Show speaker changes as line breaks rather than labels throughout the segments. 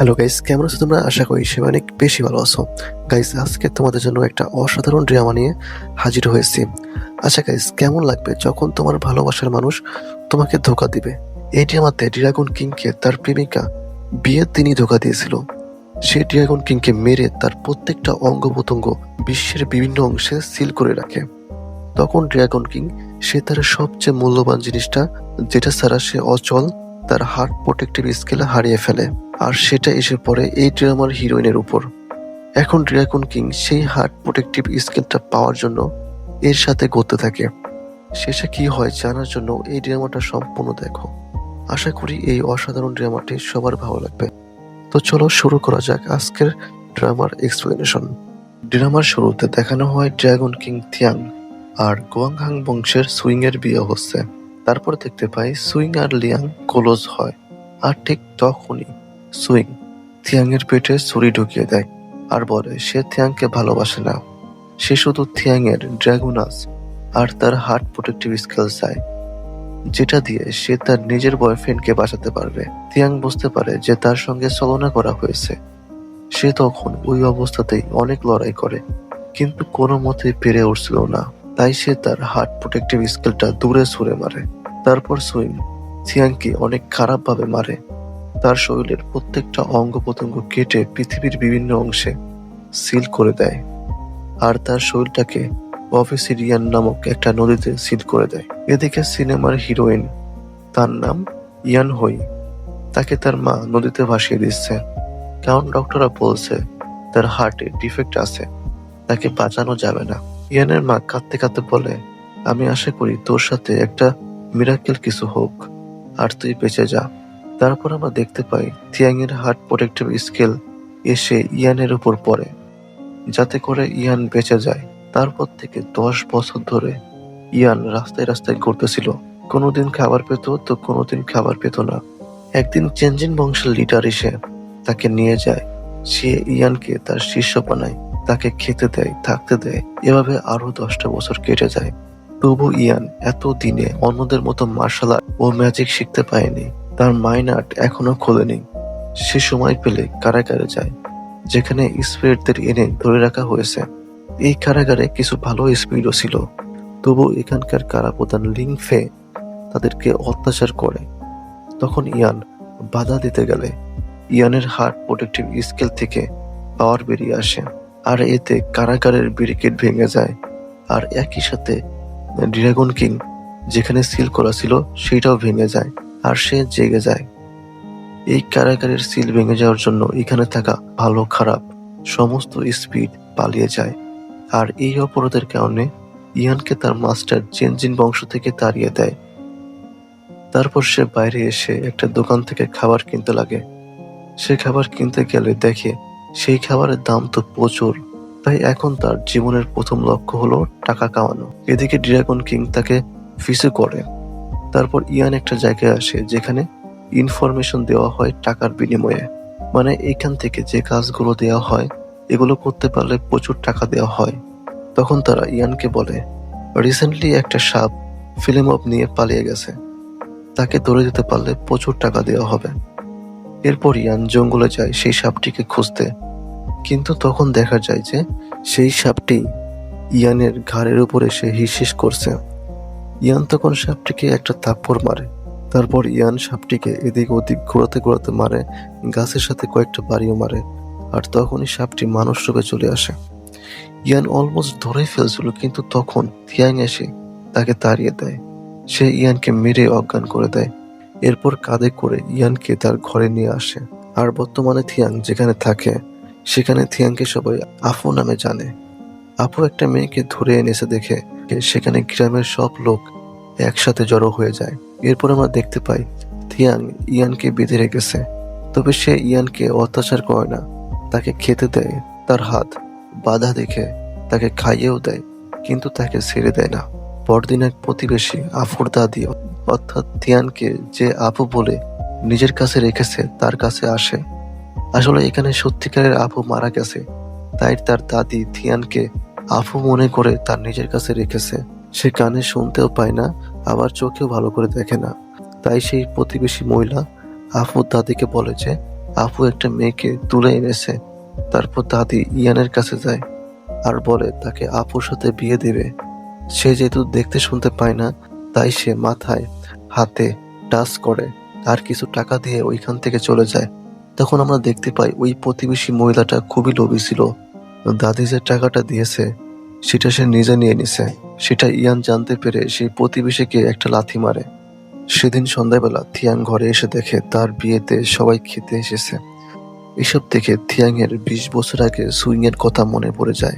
Hello guys, কেমন আছো তোমরা? আশা করি সবাই অনেক বেশি ভালো আছো। গাইস, আজকে তোমাদের জন্য একটা অসাধারণ ড্রামা নিয়ে হাজির হয়েছি। আচ্ছা গাইস, কেমন লাগবে যখন তোমার ভালোবাসার মানুষ তোমাকে ধোঁকা দিবে? এই ড্রামাতে ড্রাগন কিংকে তার প্রেমিকা বিয়ের দিনই ধোঁকা দিয়েছিল। সে ড্রাগন কিংকে মেরে তার প্রত্যেকটা অঙ্গ প্রত্যঙ্গ বিশ্বের বিভিন্ন অংশে সিল করে রাখে। তখন ড্রাগন কিং সে তার সবচেয়ে মূল্যবান জিনিসটা, যেটা ছাড়া সে অচল, তার হার্ট প্রোটেক্টিভ স্কিল হারিয়ে ফেলে। আর সেটা এসে পড়ে এই ড্রামার হিরোইনের উপর। এখন ড্রাগন কিং সেই হার্ট প্রোটেক্টিভ স্কিলটা পাওয়ার জন্য এর সাথে করতে থাকে। শেষে কি হয় জানার জন্য এই ড্রামাটা সম্পূর্ণ দেখো। আশা করি এই অসাধারণ ড্রামাটি সবার ভালো লাগবে। তো চলো শুরু করা যাক আজকের ড্রামার এক্সপ্লেনেশন। ড্রামার শুরুতে দেখানো হয় ড্রাগন কিং থিয়াং আর গোয়াংহাং বংশের সুইং এর বিয়ে হচ্ছে। তারপর দেখতে পাই সুইং আর লিয়াং ক্লোজ হয়। আর ঠিক তখনই সুইং থিয়াং এর পেটে ছুরি ঢুকিয়ে দেয় আর বলে সে থিয়াংকে ভালোবাসে না। সে শুধু থিয়াং এর ড্রাগনাস আর তার হার্ট প্রোটেক্টিভ স্কিল চায়, যেটা দিয়ে সে তার নিজের বয়ফ্রেন্ডকে বাঁচাতে পারবে। থিয়াং বুঝতে পারে যে তার সঙ্গে ছলনা করা হয়েছে। সে তখন ওই অবস্থাতেই অনেক লড়াই করে, কিন্তু কোনো মতেই পেরে উঠছিল না। তাই সে তার হার্ট প্রোটেক্টিভ স্কিলটা দূরে ছুঁড়ে মারে। তারপর সুইং থিয়াংকে অনেক খারাপভাবে মারে। তার শরীরের প্রত্যেকটা অঙ্গ প্রত্যঙ্গ কেটে পৃথিবীর বিভিন্ন অংশে সিল করে দেয়। আর তার শরীরটাকে অফিসিডিয়ান নামক একটা নদীতে সিল করে দেয়। এদিকে সিনেমার হিরোইন, তার নাম ইয়ান হই, তাকে তার মা নদীতে ভাসিয়ে দিচ্ছে, কারণ ডক্টররা বলছে তার হার্টে ডিফেক্ট আছে, তাকে বাঁচানো যাবে না। ইয়ানের মা কাঁদতে কাঁদতে বলে, আমি আশা করি তোর সাথে একটা মিরাকেল কিছু হোক আর তুই বেঁচে যা। তারপর আমরা দেখতে পাই থিয়াং এর হার্ট প্রোটেক্টিভ স্কিল এসে ইয়ানের উপর পড়ে, যাতে করে ইয়ান বেঁচে যায়। তারপর থেকে 10 বছর ধরে ইয়ান রাস্তায় রাস্তায় ঘুরতেছিল। কোনোদিন খাবার পেত তো কোনোদিন খাবার পেত না। একদিন চেনজিন বংশের লিডার এসে তাকে নিয়ে যায়। সে ইয়ানকে তার শিষ্য বানায়, তাকে খেতে দেয়, থাকতে দেয়। এভাবে আরো 10টা বছর কেটে যায়। তবু ইয়ান এত দিনে অন্যদের মতো মার্শাল আর্ট ও ম্যাজিক শিখতে পায়নি। তার মাইন্ড আর্ট এখনো খোলেনি। সে সময় পেলে কারাগারে যায়, যেখানে স্পিরিটদের এনে ধরে রাখা হয়েছে। এই কারাগারে কিছু ভালো স্পিরিটও ছিল, তবু এখানকার কারাপ্রধান লিং ফে তাদেরকে অত্যাচার করে। তখন ইয়ান বাধা দিতে গেলে ইয়ানের হার্ট প্রোটেক্টিভ স্কিল থেকে পাওয়ার বেরিয়ে আসে, আর এতে কারাগারের ব্যারিকেড ভেঙে যায়। আর একই সাথে ড্রাগন কিং যেখানে সিল করা ছিল সেটাও ভেঙে যায়, আর সে জেগে যায়। এই কারাগারের সিল ভেঙে যাওয়ার জন্য এখানে থাকা ভালো খারাপ সমস্ত স্পিড পালিয়ে যায়। আর এই অপরাধের কারণে ইয়ানকে তার মাস্টার চেনজিন বংশ থেকে তাড়িয়ে দেয়। তারপর সে বাইরে এসে একটা দোকান থেকে খাবার কিনতে লাগে। সে খাবার কিনতে গেলে দেখে সেই খাবারের দাম তো প্রচুর। তাই এখন তার জীবনের প্রথম লক্ষ্য হলো টাকা কামানো। এদিকে ড্রাগন কিং তাকে পিছু করে। তারপর ইয়ান একটা জায়গায় আসে যেখানে ইনফরমেশন দেওয়া হয় টাকার বিনিময়ে। মানে এখান থেকে যে কাজগুলো দেওয়া হয় এগুলো করতে পারলে প্রচুর টাকা দেওয়া হয়। তখন তারা ইয়ানকে বলে রিসেন্টলি একটা সাপ ফিল্ম অফ নিয়ে পালিয়ে গেছে, তাকে ধরে দিতে পারলে প্রচুর টাকা দেওয়া হবে। এরপর ইয়ান জঙ্গলে যায় সেই সাপটিকে খুঁজতে, কিন্তু তখন দেখা যায় যে সেই সাপটি ইয়ানের ঘাড়ের উপর এসে হিসহিস করছে। ইয়ান তখন সাপটিকে একটা থাপ্পড় মারে। তারপর ইয়ান সাপটিকে এদিক ওদিক ঘোরাতে ঘোরাতে মারে, গাছের সাথে কয়েকটা বাড়িও মারে। আর তখনই সাপটি মানুষ রূপে চলে আসে। ইয়ান অলমোস্ট ধরেই ফেলছিল, কিন্তু তখন থিয়াং এসে তাকে তাড়িয়ে দেয়। সে ইয়ানকে মেরে অজ্ঞান করে দেয়। এরপর কাঁধে করে ইয়ানকে তার ঘরে নিয়ে আসে। আর বর্তমানে থিয়াং যেখানে থাকে সেখানে থিয়াংকে সবাই আফু নামে জানে। আপু একটা মেয়েকে ধরে এনেছে দেখে সেখানে গ্রামের সব লোক একসাথে জড়ো হয়ে যায়। এরপর আমরা দেখতে পাই থিয়াং ইয়ানকে বেঁধে রেখেছে, তবে সে ইয়ানকে অত্যাচার করে না, তাকে খেতে দেয়। তার হাত বাধা দেখে তাকে খাইয়েও দেয়, কিন্তু তাকে ছেড়ে দেয় না। পরদিন এক প্রতিবেশী আফুর দাদি, অর্থাৎ থিয়ানকে যে আপু বলে নিজের কাছে রেখেছে, তার কাছে আসে। আসলে এখানে সত্যিকারের আপু মারা গেছে, তাই তার দাদি থিয়ানকে আফু মনে করে তার নিজের কাছে রেখেছে। সে কানে শুনতেও পায় না, আবার চোখেও ভালো করে দেখে না। তাই সেই প্রতিবেশী মহিলা আফুর দাদিকে বলে যে আপু একটা মেয়েকে তুলে এনেছে। তারপর দাদি ইয়ানের কাছে যায় আর বলে তাকে আপুর সাথে বিয়ে দেবে। সে যেহেতু দেখতে শুনতে পায় না, তাই সে মাথায় হাতে টাচ করে আর কিছু টাকা দিয়ে ওইখান থেকে চলে যায়। তখন আমরা দেখতে পাই ওই প্রতিবেশী মহিলাটা খুবই লোভী ছিল। দাদি যে টাকাটা দিয়েছে সেটা সে নিজে নিয়ে নিছে। সেটা ইয়ান জানতে পেরে সেই প্রতিবেশীকে একটা লাথি মারে। সেদিন সন্ধ্যাবেলা থিয়াং ঘরে এসে দেখে তার বিয়েতে সবাই খেতে এসেছে। এসব দেখে থিয়াং এর 20 বছর আগে সুইং এর কথা মনে পড়ে যায়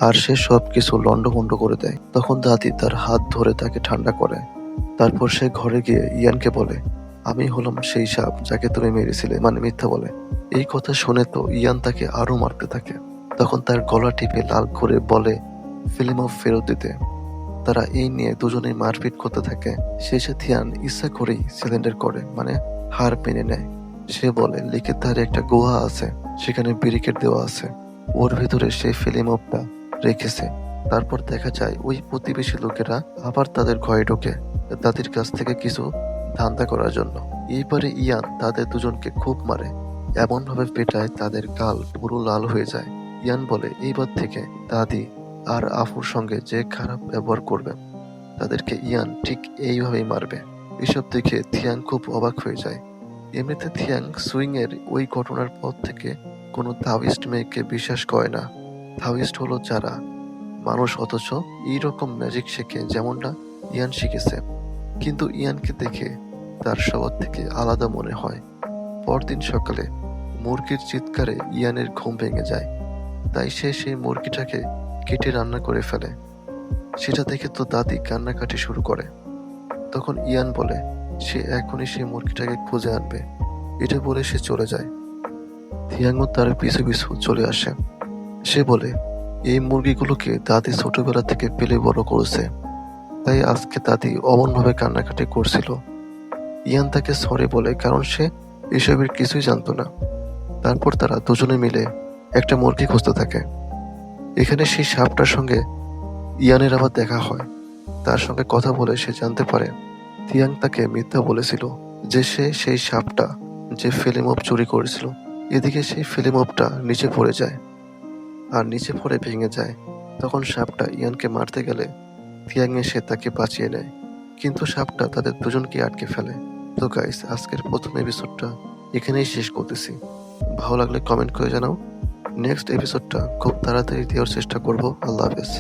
আর সে সবকিছু লন্ডভন্ড করে দেয়। তখন দাদি তার হাত ধরে তাকে ঠান্ডা করে। তারপর সে ঘরে গিয়ে ইয়ানকে বলে, আমি হলাম সেই সাপ যাকে তুমি মেরেছিলে, মানে মিথ্যা বলে। এই কথা শুনে তো ইয়ান তাকে আরো মারতে থাকে। তখন তার গলা টিপে লাল করে বলে ফিল্ম ফেরত দিতে। তারা এই নিয়ে দুজনেই মারপিট করতে থাকে। শেষে থিয়ান ইচ্ছা করেই সিলিন্ডার করে, মানে হার মেনে নেয়। সে বলে লেকের ধারে একটা গুহা আছে, সেখানে ব্যারিকেড দেওয়া আছে, ওর ভেতরে সে ফিল্মটা রেখেছে। তারপর দেখা যায় ওই প্রতিবেশী লোকেরা আবার তাদের ঘরে ঢোকে দাদির কাছ থেকে কিছু ধান্দা করার জন্য। এইবারে ইয়ান তাদের দুজনকে খুব মারে, এমন ভাবে পেটায় তাদের গাল পুরো লাল হয়ে যায়। ইয়ান বলে এইবার থেকে দাদি আর আফুর সঙ্গে যে খারাপ ব্যবহার করবে তাদেরকে ইয়ান ঠিক এইভাবেই মারবে। এসব দেখে থিয়াং খুব অবাক হয়ে যায়। এমনিতে থিয়াং সুইং এর ওই ঘটনার পর থেকে কোনো তাওয়িস্ট মেয়েকে বিশ্বাস করে না। তাওয়িস্ট হলো যারা মানুষ অথচ এইরকম ম্যাজিক শেখে যেমনটা ইয়ান শিখেছে। কিন্তু ইয়ানকে দেখে তার সবার থেকে আলাদা মনে হয়। পরদিন সকালে মুরগির চিৎকারে ইয়ানের ঘুম ভেঙে যায়। তাই সে সেই মুরগিটাকে কেটে রান্না করে ফেলে। সেটা দেখে তো দাদি কান্নাকাটি শুরু করে। তখন ইয়ান বলে সে এখনই সেই মুরগিটাকে খুঁজে আনবে। এটা বলে সে চলে যায়। থিয়াংও তার পিছু পিছু চলে আসে। সে বলে এই মুরগিগুলোকে দাদি ছোটবেলা থেকে পেলে বড় করেছে, তাই আজকে দাদি অমনভাবে কান্নাকাটি করছিল। ইয়ান তাকে সরি বলে, কারণ সে এসবের কিছুই জানতো না। তারপর তারা দুজনে মিলে একটা মুরগি খুঁজতে থাকে। এখানে সেই সাপটার সঙ্গে ইয়ানের আবার দেখা হয়। তার সঙ্গে কথা বলে সে জানতে পারে থিয়াং তাকে মিথ্যা বলেছিল যে সে সেই সাপটা যে ফিল্মপ চুরি করেছিল। এদিকে সেই ফিল্মপটা নিচে পড়ে যায় আর নিচে পড়ে ভেঙে যায়। তখন সাপটা ইয়ানকে মারতে গেলে থিয়াং এসে তাকে বাঁচিয়ে নেয়, কিন্তু সাপটা তাদের দুজনকে আটকে ফেলে। তো গাইস, আজকের প্রথম এপিসোডটা এখানেই শেষ করতেছি। ভালো লাগলে কমেন্ট করে জানাও। নেক্সট এপিসোডটা খুব তাড়াতাড়ি দেওয়ার চেষ্টা করব। আল্লাহ হাফেজ।